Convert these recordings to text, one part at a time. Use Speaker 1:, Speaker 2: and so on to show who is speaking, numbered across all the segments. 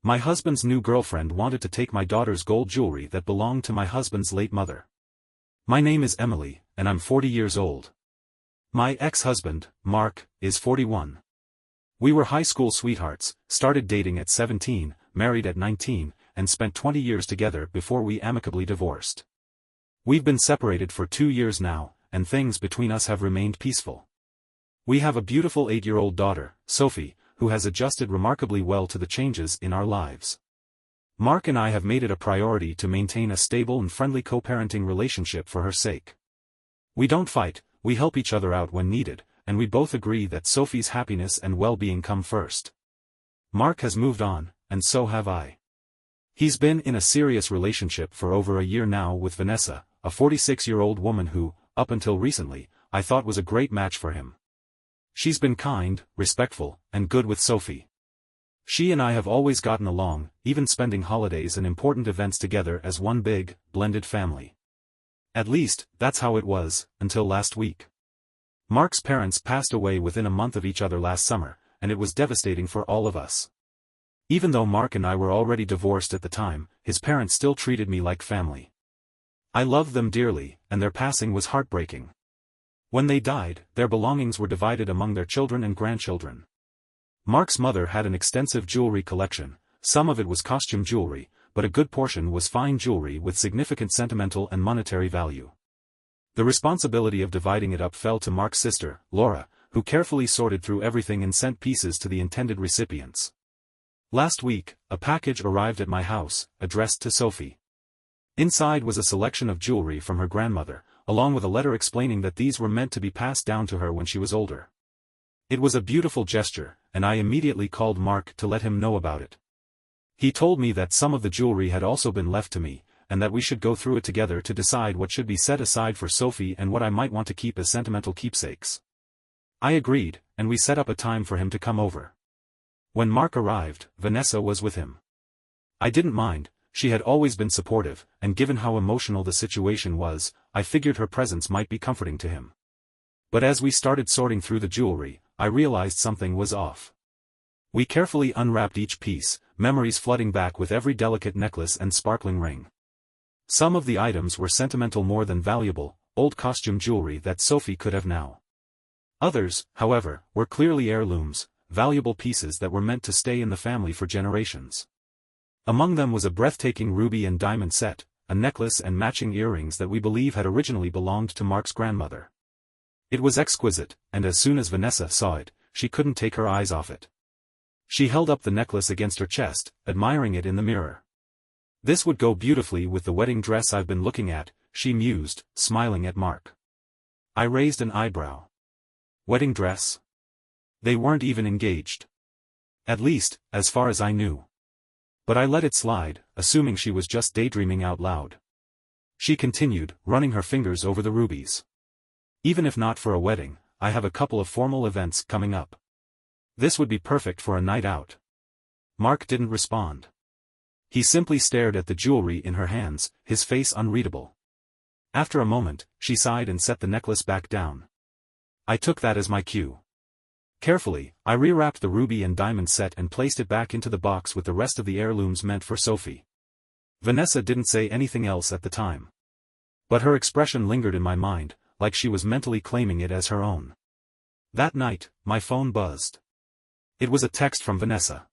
Speaker 1: My husband's new girlfriend wanted to take my daughter's gold jewelry that belonged to my husband's late mother. My name is Emily, and I'm 40 years old. My ex-husband, Mark, is 41. We were high school sweethearts, started dating at 17, married at 19, and spent 20 years together before we amicably divorced. We've been separated for 2 years now, and things between us have remained peaceful. We have a beautiful 8-year-old daughter, Sophie, who has adjusted remarkably well to the changes in our lives. Mark and I have made it a priority to maintain a stable and friendly co-parenting relationship for her sake. We don't fight, we help each other out when needed, and we both agree that Sophie's happiness and well-being come first. Mark has moved on, and so have I. He's been in a serious relationship for over a year now with Vanessa, a 46-year-old woman who, up until recently, I thought was a great match for him. She's been kind, respectful, and good with Sophie. She and I have always gotten along, even spending holidays and important events together as one big, blended family. At least, that's how it was, until last week. Mark's parents passed away within a month of each other last summer, and it was devastating for all of us. Even though Mark and I were already divorced at the time, his parents still treated me like family. I loved them dearly, and their passing was heartbreaking. When they died, their belongings were divided among their children and grandchildren. Mark's mother had an extensive jewelry collection, some of it was costume jewelry, but a good portion was fine jewelry with significant sentimental and monetary value. The responsibility of dividing it up fell to Mark's sister, Laura, who carefully sorted through everything and sent pieces to the intended recipients. Last week, a package arrived at my house, addressed to Sophie. Inside was a selection of jewelry from her grandmother, along with a letter explaining that these were meant to be passed down to her when she was older. It was a beautiful gesture, and I immediately called Mark to let him know about it. He told me that some of the jewelry had also been left to me, and that we should go through it together to decide what should be set aside for Sophie and what I might want to keep as sentimental keepsakes. I agreed, and we set up a time for him to come over. When Mark arrived, Vanessa was with him. I didn't mind, she had always been supportive, and given how emotional the situation was, I figured her presence might be comforting to him. But as we started sorting through the jewelry, I realized something was off. We carefully unwrapped each piece, memories flooding back with every delicate necklace and sparkling ring. Some of the items were sentimental more than valuable, old costume jewelry that Sophie could have now. Others, however, were clearly heirlooms, valuable pieces that were meant to stay in the family for generations. Among them was a breathtaking ruby and diamond set, a necklace and matching earrings that we believe had originally belonged to Mark's grandmother. It was exquisite, and as soon as Vanessa saw it, she couldn't take her eyes off it. She held up the necklace against her chest, admiring it in the mirror. "This would go beautifully with the wedding dress I've been looking at," she mused, smiling at Mark. I raised an eyebrow. Wedding dress? They weren't even engaged. At least, as far as I knew. But I let it slide, assuming she was just daydreaming out loud. She continued, running her fingers over the rubies. "Even if not for a wedding, I have a couple of formal events coming up. This would be perfect for a night out." Mark didn't respond. He simply stared at the jewelry in her hands, his face unreadable. After a moment, she sighed and set the necklace back down. I took that as my cue. Carefully, I rewrapped the ruby and diamond set and placed it back into the box with the rest of the heirlooms meant for Sophie. Vanessa didn't say anything else at the time. But her expression lingered in my mind, like she was mentally claiming it as her own. That night, my phone buzzed. It was a text from Vanessa.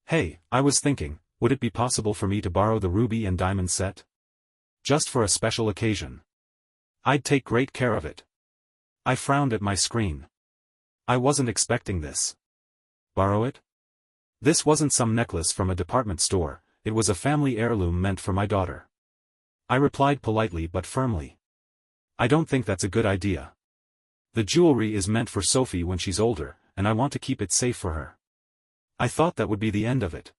Speaker 1: "Hey, I was thinking, would it be possible for me to borrow the ruby and diamond set? Just for a special occasion. I'd take great care of it." I frowned at my screen. I wasn't expecting this. Borrow it? This wasn't some necklace from a department store, it was a family heirloom meant for my daughter. I replied politely but firmly. "I don't think that's a good idea. The jewelry is meant for Sophie when she's older, and I want to keep it safe for her." I thought that would be the end of it.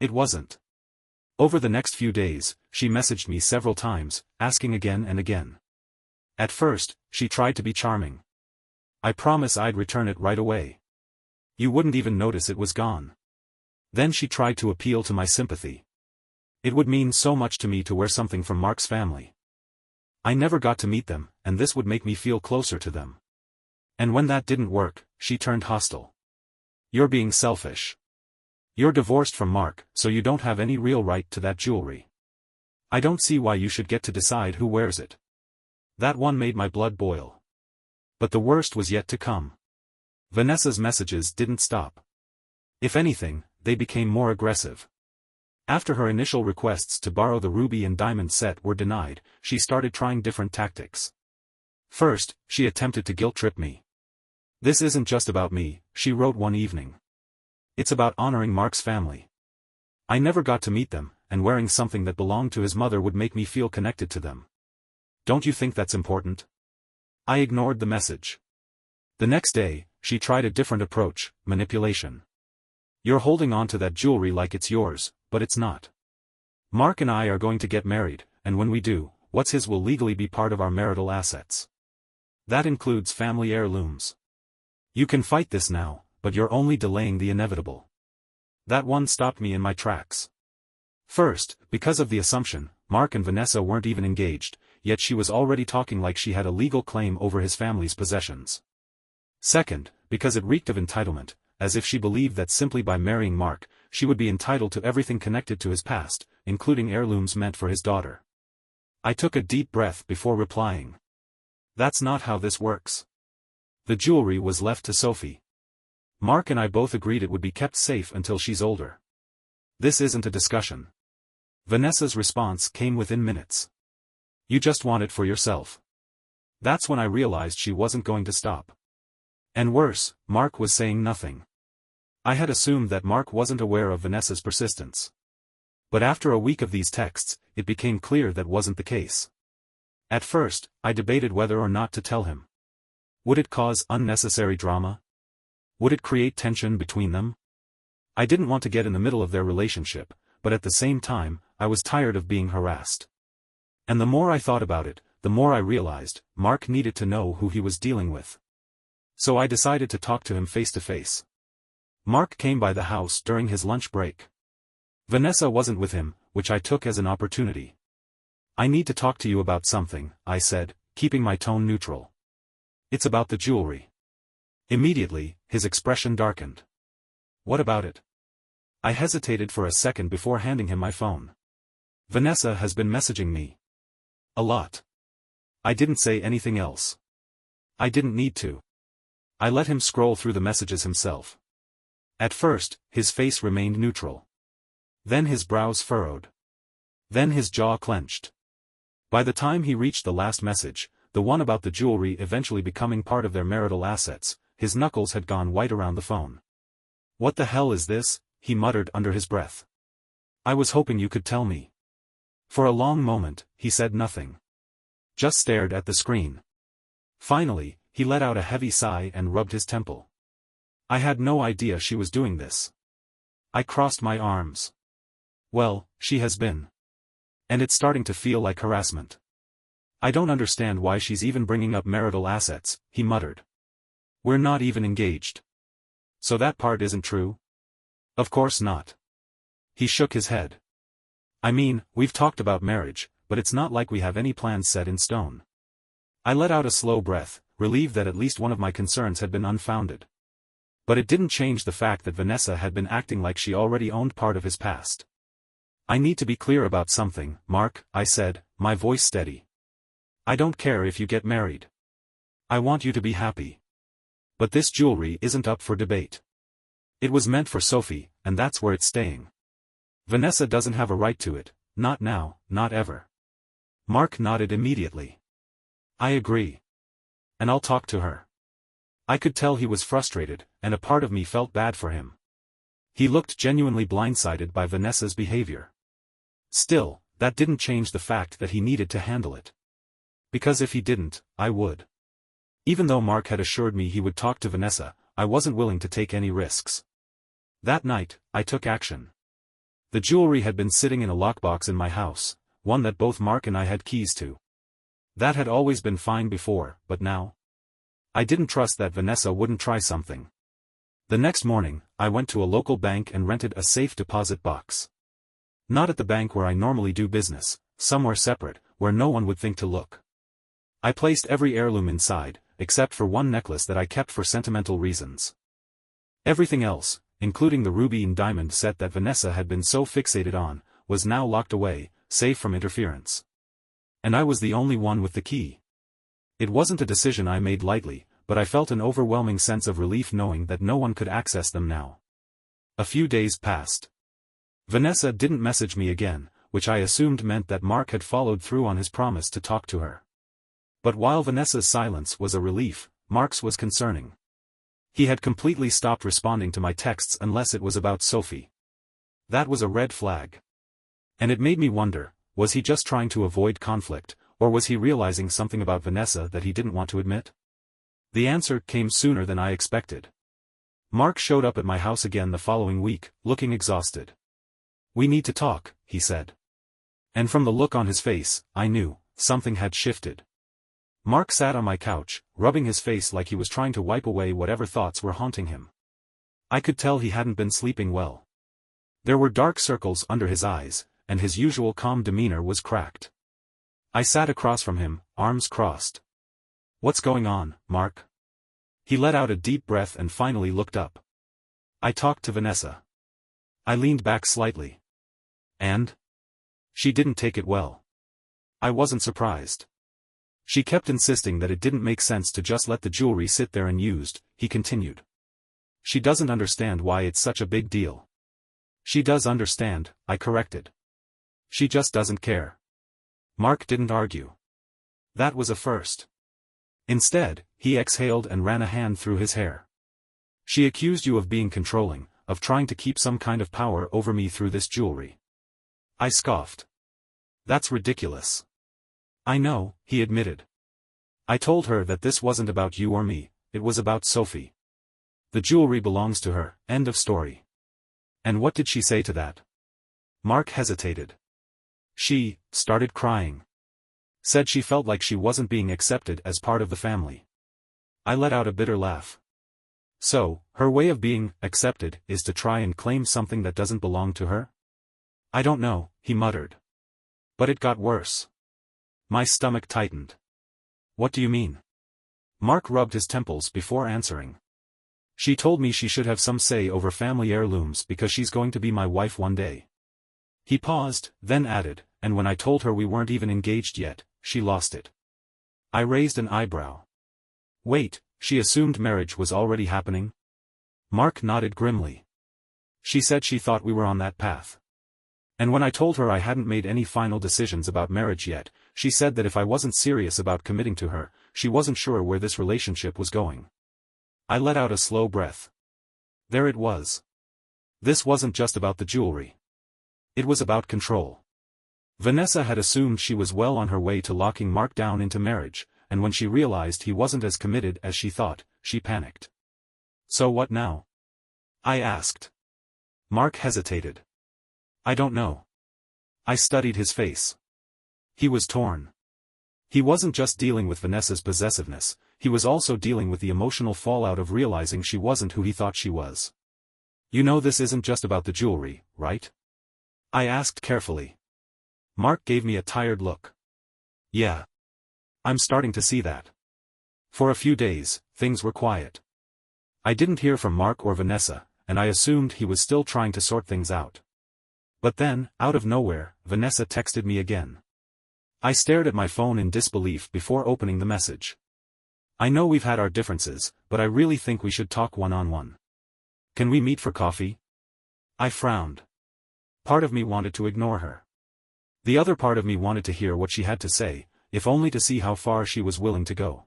Speaker 1: It wasn't. Over the next few days, she messaged me several times, asking again and again. At first, she tried to be charming. "I promise I'd return it right away. You wouldn't even notice it was gone." Then she tried to appeal to my sympathy. It would mean so much to me to wear something from Mark's family. I never got to meet them, and this would make me feel closer to them. And when that didn't work, she turned hostile. "You're being selfish. You're divorced from Mark, so you don't have any real right to that jewelry. I don't see why you should get to decide who wears it. That one made my blood boil. But the worst was yet to come. Vanessa's messages didn't stop. If anything, they became more aggressive. After her initial requests to borrow the ruby and diamond set were denied, she started trying different tactics. First, she attempted to guilt-trip me. This isn't just about me, she wrote one evening. It's about honoring Mark's family. I never got to meet them, and wearing something that belonged to his mother would make me feel connected to them. Don't you think that's important? I ignored the message. The next day, she tried a different approach, manipulation. You're holding on to that jewelry like it's yours, but it's not. Mark and I are going to get married, and when we do, what's his will legally be part of our marital assets. That includes family heirlooms. You can fight this now, but you're only delaying the inevitable. That one stopped me in my tracks. First, because of the assumption, Mark and Vanessa weren't even engaged, yet she was already talking like she had a legal claim over his family's possessions. Second, because it reeked of entitlement, as if she believed that simply by marrying Mark, she would be entitled to everything connected to his past, including heirlooms meant for his daughter. I took a deep breath before replying. That's not how this works. The jewelry was left to Sophie. Mark and I both agreed it would be kept safe until she's older. This isn't a discussion. Vanessa's response came within minutes. You just want it for yourself. That's when I realized she wasn't going to stop. And worse, Mark was saying nothing. I had assumed that Mark wasn't aware of Vanessa's persistence. But after a week of these texts, it became clear that wasn't the case. At first, I debated whether or not to tell him. Would it cause unnecessary drama? Would it create tension between them? I didn't want to get in the middle of their relationship, but at the same time, I was tired of being harassed. And the more I thought about it, the more I realized, Mark needed to know who he was dealing with. So I decided to talk to him face to face. Mark came by the house during his lunch break. Vanessa wasn't with him, which I took as an opportunity. I need to talk to you about something, I said, keeping my tone neutral. It's about the jewelry. Immediately, his expression darkened. What about it? I hesitated for a second before handing him my phone. Vanessa has been messaging me. A lot. I didn't say anything else. I didn't need to. I let him scroll through the messages himself. At first, his face remained neutral. Then his brows furrowed. Then his jaw clenched. By the time he reached the last message, the one about the jewelry eventually becoming part of their marital assets, his knuckles had gone white around the phone. What the hell is this? He muttered under his breath. I was hoping you could tell me. For a long moment, he said nothing. Just stared at the screen. Finally, he let out a heavy sigh and rubbed his temple. I had no idea she was doing this. I crossed my arms. Well, she has been. And it's starting to feel like harassment. I don't understand why she's even bringing up marital assets, he muttered. We're not even engaged. So that part isn't true? Of course not. He shook his head. I mean, we've talked about marriage, but it's not like we have any plans set in stone. I let out a slow breath, relieved that at least one of my concerns had been unfounded. But it didn't change the fact that Vanessa had been acting like she already owned part of his past. I need to be clear about something, Mark, I said, my voice steady. I don't care if you get married. I want you to be happy. But this jewelry isn't up for debate. It was meant for Sophie, and that's where it's staying. Vanessa doesn't have a right to it, not now, not ever. Mark nodded immediately. I agree. And I'll talk to her. I could tell he was frustrated, and a part of me felt bad for him. He looked genuinely blindsided by Vanessa's behavior. Still, that didn't change the fact that he needed to handle it. Because if he didn't, I would. Even though Mark had assured me he would talk to Vanessa, I wasn't willing to take any risks. That night, I took action. The jewelry had been sitting in a lockbox in my house, one that both Mark and I had keys to. That had always been fine before, but now? I didn't trust that Vanessa wouldn't try something. The next morning, I went to a local bank and rented a safe deposit box. Not at the bank where I normally do business, somewhere separate, where no one would think to look. I placed every heirloom inside, except for one necklace that I kept for sentimental reasons. Everything else, including the ruby and diamond set that Vanessa had been so fixated on, was now locked away, safe from interference. And I was the only one with the key. It wasn't a decision I made lightly, but I felt an overwhelming sense of relief knowing that no one could access them now. A few days passed. Vanessa didn't message me again, which I assumed meant that Mark had followed through on his promise to talk to her. But while Vanessa's silence was a relief, Mark's was concerning. He had completely stopped responding to my texts unless it was about Sophie. That was a red flag. And it made me wonder, was he just trying to avoid conflict, or was he realizing something about Vanessa that he didn't want to admit? The answer came sooner than I expected. Mark showed up at my house again the following week, looking exhausted. "We need to talk," he said. And from the look on his face, I knew something had shifted. Mark sat on my couch, rubbing his face like he was trying to wipe away whatever thoughts were haunting him. I could tell he hadn't been sleeping well. There were dark circles under his eyes, and his usual calm demeanor was cracked. I sat across from him, arms crossed. "What's going on, Mark?" He let out a deep breath and finally looked up. "I talked to Vanessa." I leaned back slightly. "And?" "She didn't take it well." I wasn't surprised. "She kept insisting that it didn't make sense to just let the jewelry sit there unused," he continued. "She doesn't understand why it's such a big deal." "She does understand," I corrected. "She just doesn't care." Mark didn't argue. That was a first. Instead, he exhaled and ran a hand through his hair. "She accused you of being controlling, of trying to keep some kind of power over me through this jewelry." I scoffed. "That's ridiculous." "I know," he admitted. "I told her that this wasn't about you or me, it was about Sophie. The jewelry belongs to her, end of story." "And what did she say to that?" Mark hesitated. "She started crying. Said she felt like she wasn't being accepted as part of the family." I let out a bitter laugh. "So, her way of being accepted is to try and claim something that doesn't belong to her?" "I don't know," he muttered. But it got worse. My stomach tightened. "What do you mean?" Mark rubbed his temples before answering. "She told me she should have some say over family heirlooms because she's going to be my wife one day." He paused, then added, "And when I told her we weren't even engaged yet, she lost it." I raised an eyebrow. "Wait, she assumed marriage was already happening?" Mark nodded grimly. "She said she thought we were on that path. And when I told her I hadn't made any final decisions about marriage yet, she said that if I wasn't serious about committing to her, she wasn't sure where this relationship was going." I let out a slow breath. There it was. This wasn't just about the jewelry. It was about control. Vanessa had assumed she was well on her way to locking Mark down into marriage, and when she realized he wasn't as committed as she thought, she panicked. "So what now?" I asked. Mark hesitated. "I don't know." I studied his face. He was torn. He wasn't just dealing with Vanessa's possessiveness, he was also dealing with the emotional fallout of realizing she wasn't who he thought she was. "You know this isn't just about the jewelry, right?" I asked carefully. Mark gave me a tired look. "Yeah. I'm starting to see that." For a few days, things were quiet. I didn't hear from Mark or Vanessa, and I assumed he was still trying to sort things out. But then, out of nowhere, Vanessa texted me again. I stared at my phone in disbelief before opening the message. "I know we've had our differences, but I really think we should talk one-on-one. Can we meet for coffee?" I frowned. Part of me wanted to ignore her. The other part of me wanted to hear what she had to say, if only to see how far she was willing to go.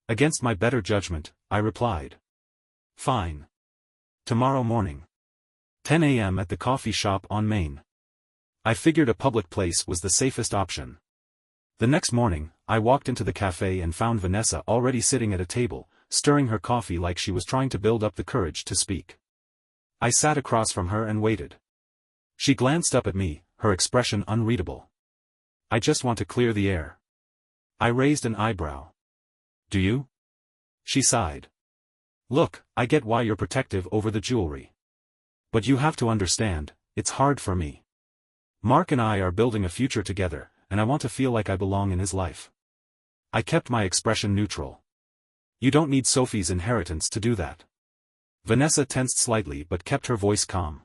Speaker 1: Against my better judgment, I replied. "Fine. Tomorrow morning. 10 a.m. at the coffee shop on Main." I figured a public place was the safest option. The next morning, I walked into the cafe and found Vanessa already sitting at a table, stirring her coffee like she was trying to build up the courage to speak. I sat across from her and waited. She glanced up at me, her expression unreadable. "I just want to clear the air." I raised an eyebrow. "Do you?" She sighed. "Look, I get why you're protective over the jewelry. But you have to understand, it's hard for me. Mark and I are building a future together, and I want to feel like I belong in his life." I kept my expression neutral. "You don't need Sophie's inheritance to do that." Vanessa tensed slightly but kept her voice calm.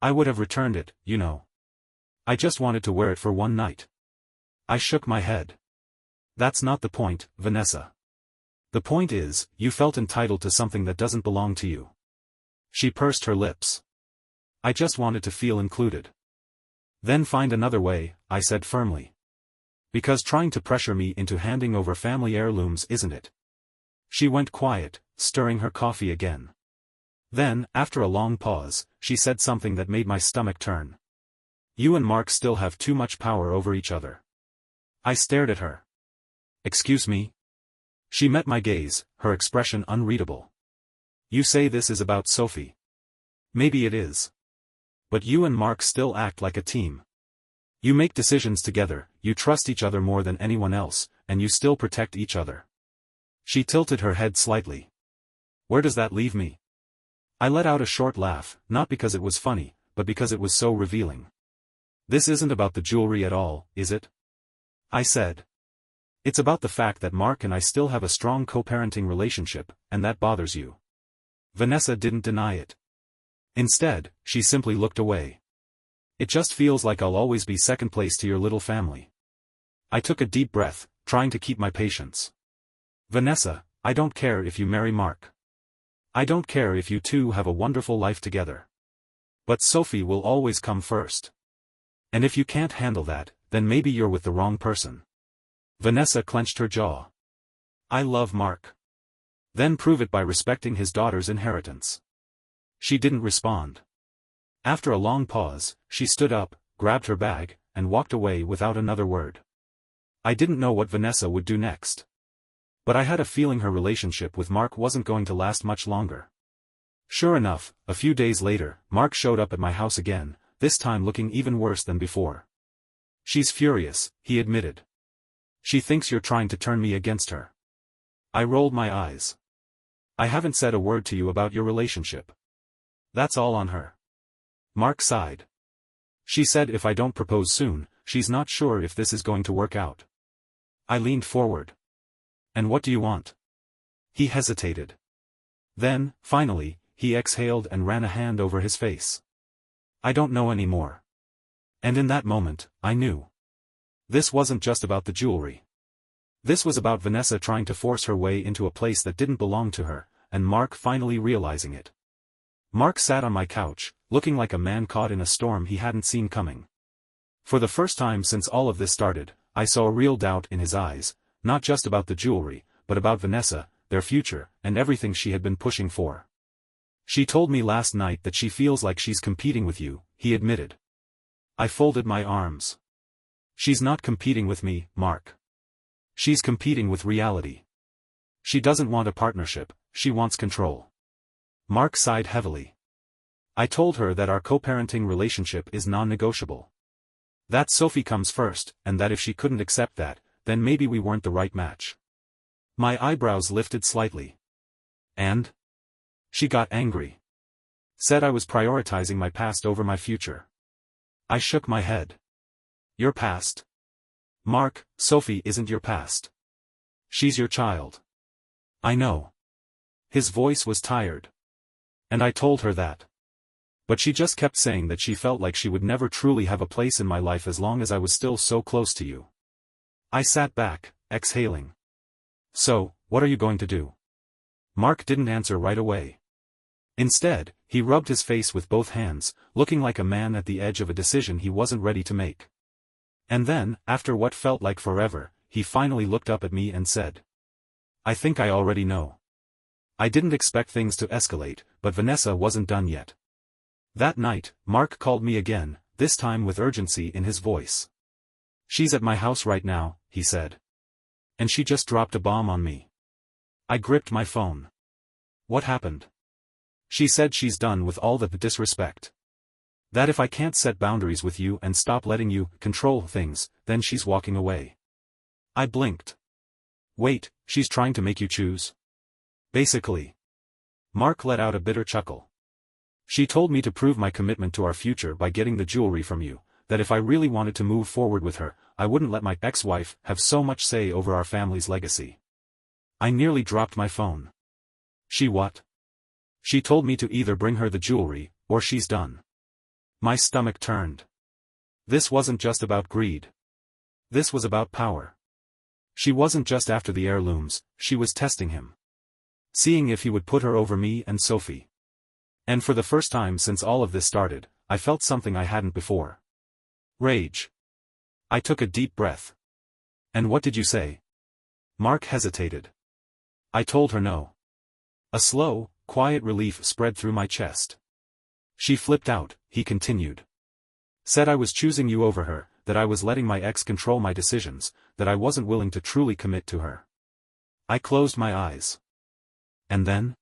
Speaker 1: I would have returned it, you know. I just wanted to wear it for one night. I shook my head. That's not the point, Vanessa. The point is, you felt entitled to something that doesn't belong to you. She pursed her lips. I just wanted to feel included. Then find another way, I said firmly. Because trying to pressure me into handing over family heirlooms isn't it. She went quiet, stirring her coffee again. Then, after a long pause, she said something that made my stomach turn. You and Mark still have too much power over each other. I stared at her. Excuse me? She met my gaze, her expression unreadable. You say this is about Sophie. Maybe it is. But you and Mark still act like a team. You make decisions together, you trust each other more than anyone else, and you still protect each other. She tilted her head slightly. Where does that leave me? I let out a short laugh, not because it was funny, but because it was so revealing. This isn't about the jewelry at all, is it? I said. It's about the fact that Mark and I still have a strong co-parenting relationship, and that bothers you. Vanessa didn't deny it. Instead, she simply looked away. It just feels like I'll always be second place to your little family. I took a deep breath, trying to keep my patience. Vanessa, I don't care if you marry Mark. I don't care if you two have a wonderful life together. But Sophie will always come first. And if you can't handle that, then maybe you're with the wrong person. Vanessa clenched her jaw. I love Mark. Then prove it by respecting his daughter's inheritance. She didn't respond. After a long pause, she stood up, grabbed her bag, and walked away without another word. I didn't know what Vanessa would do next. But I had a feeling her relationship with Mark wasn't going to last much longer. Sure enough, a few days later, Mark showed up at my house again, this time looking even worse than before. She's furious, he admitted. She thinks you're trying to turn me against her. I rolled my eyes. I haven't said a word to you about your relationship. That's all on her. Mark sighed. She said if I don't propose soon, she's not sure if this is going to work out. I leaned forward. And what do you want? He hesitated. Then, finally, he exhaled and ran a hand over his face. I don't know anymore. And in that moment, I knew. This wasn't just about the jewelry. This was about Vanessa trying to force her way into a place that didn't belong to her, and Mark finally realizing it. Mark sat on my couch, looking like a man caught in a storm he hadn't seen coming. For the first time since all of this started, I saw a real doubt in his eyes, not just about the jewelry, but about Vanessa, their future, and everything she had been pushing for. She told me last night that she feels like she's competing with you, he admitted. I folded my arms. She's not competing with me, Mark. She's competing with reality. She doesn't want a partnership, she wants control. Mark sighed heavily. I told her that our co-parenting relationship is non-negotiable. That Sophie comes first, and that if she couldn't accept that, then maybe we weren't the right match. My eyebrows lifted slightly. And? She got angry. Said I was prioritizing my past over my future. I shook my head. Your past? Mark, Sophie isn't your past. She's your child. I know. His voice was tired. And I told her that. But she just kept saying that she felt like she would never truly have a place in my life as long as I was still so close to you. I sat back, exhaling. So, what are you going to do? Mark didn't answer right away. Instead, he rubbed his face with both hands, looking like a man at the edge of a decision he wasn't ready to make. And then, after what felt like forever, he finally looked up at me and said, I think I already know. I didn't expect things to escalate, but Vanessa wasn't done yet. That night, Mark called me again, this time with urgency in his voice. She's at my house right now, he said. And she just dropped a bomb on me. I gripped my phone. What happened? She said she's done with all the disrespect. That if I can't set boundaries with you and stop letting you control things, then she's walking away. I blinked. Wait, she's trying to make you choose? Basically. Mark let out a bitter chuckle. She told me to prove my commitment to our future by getting the jewelry from you, that if I really wanted to move forward with her, I wouldn't let my ex-wife have so much say over our family's legacy. I nearly dropped my phone. She what? She told me to either bring her the jewelry, or she's done. My stomach turned. This wasn't just about greed. This was about power. She wasn't just after the heirlooms, she was testing him. Seeing if he would put her over me and Sophie. And for the first time since all of this started, I felt something I hadn't before. Rage. I took a deep breath. And what did you say? Mark hesitated. I told her no. A slow, quiet relief spread through my chest. She flipped out, he continued. Said I was choosing you over her, that I was letting my ex control my decisions, that I wasn't willing to truly commit to her. I closed my eyes. And then?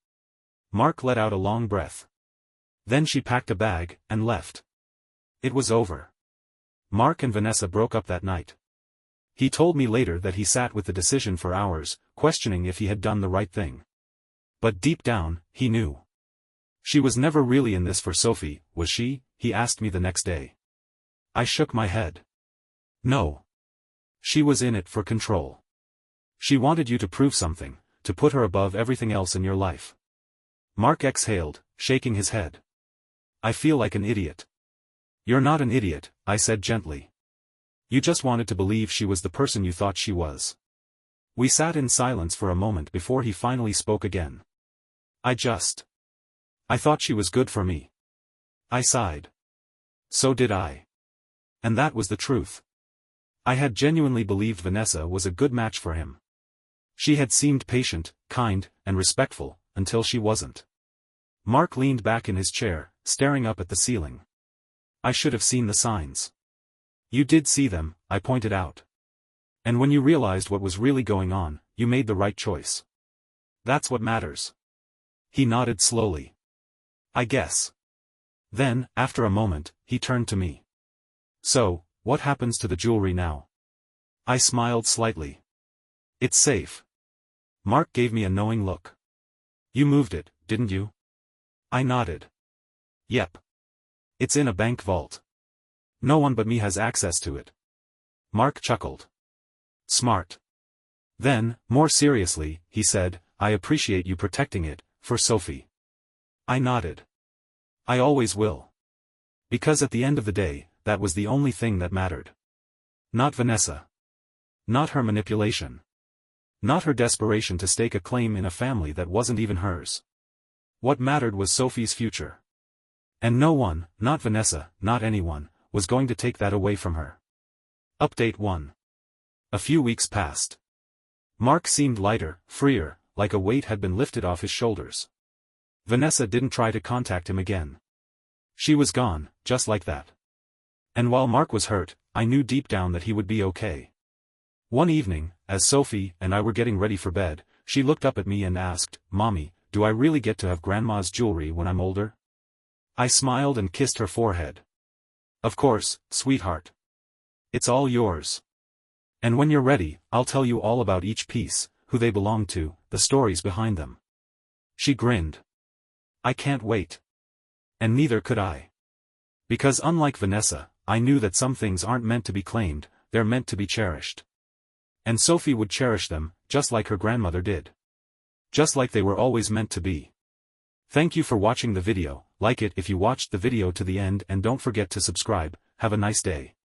Speaker 1: Mark let out a long breath. Then she packed a bag, and left. It was over. Mark and Vanessa broke up that night. He told me later that he sat with the decision for hours, questioning if he had done the right thing. But deep down, he knew. She was never really in this for Sophie, was she? He asked me the next day. I shook my head. No. She was in it for control. She wanted you to prove something, to put her above everything else in your life. Mark exhaled, shaking his head. I feel like an idiot. You're not an idiot, I said gently. You just wanted to believe she was the person you thought she was. We sat in silence for a moment before he finally spoke again. I thought she was good for me. I sighed. So did I. And that was the truth. I had genuinely believed Vanessa was a good match for him. She had seemed patient, kind, and respectful, until she wasn't. Mark leaned back in his chair, staring up at the ceiling. I should have seen the signs. You did see them, I pointed out. And when you realized what was really going on, you made the right choice. That's what matters. He nodded slowly. I guess. Then, after a moment, he turned to me. So, what happens to the jewelry now? I smiled slightly. It's safe. Mark gave me a knowing look. You moved it, didn't you? I nodded. Yep. It's in a bank vault. No one but me has access to it. Mark chuckled. Smart. Then, more seriously, he said, I appreciate you protecting it, for Sophie. I nodded. I always will. Because at the end of the day, that was the only thing that mattered. Not Vanessa. Not her manipulation. Not her desperation to stake a claim in a family that wasn't even hers. What mattered was Sophie's future. And no one, not Vanessa, not anyone, was going to take that away from her. Update 1. A few weeks passed. Mark seemed lighter, freer, like a weight had been lifted off his shoulders. Vanessa didn't try to contact him again. She was gone, just like that. And while Mark was hurt, I knew deep down that he would be okay. One evening, as Sophie and I were getting ready for bed, she looked up at me and asked, Mommy, do I really get to have Grandma's jewelry when I'm older? I smiled and kissed her forehead. Of course, sweetheart. It's all yours. And when you're ready, I'll tell you all about each piece, who they belong to, the stories behind them. She grinned. I can't wait. And neither could I. Because unlike Vanessa, I knew that some things aren't meant to be claimed, they're meant to be cherished. And Sophie would cherish them, just like her grandmother did. Just like they were always meant to be. Thank you for watching the video, like it if you watched the video to the end and don't forget to subscribe, have a nice day.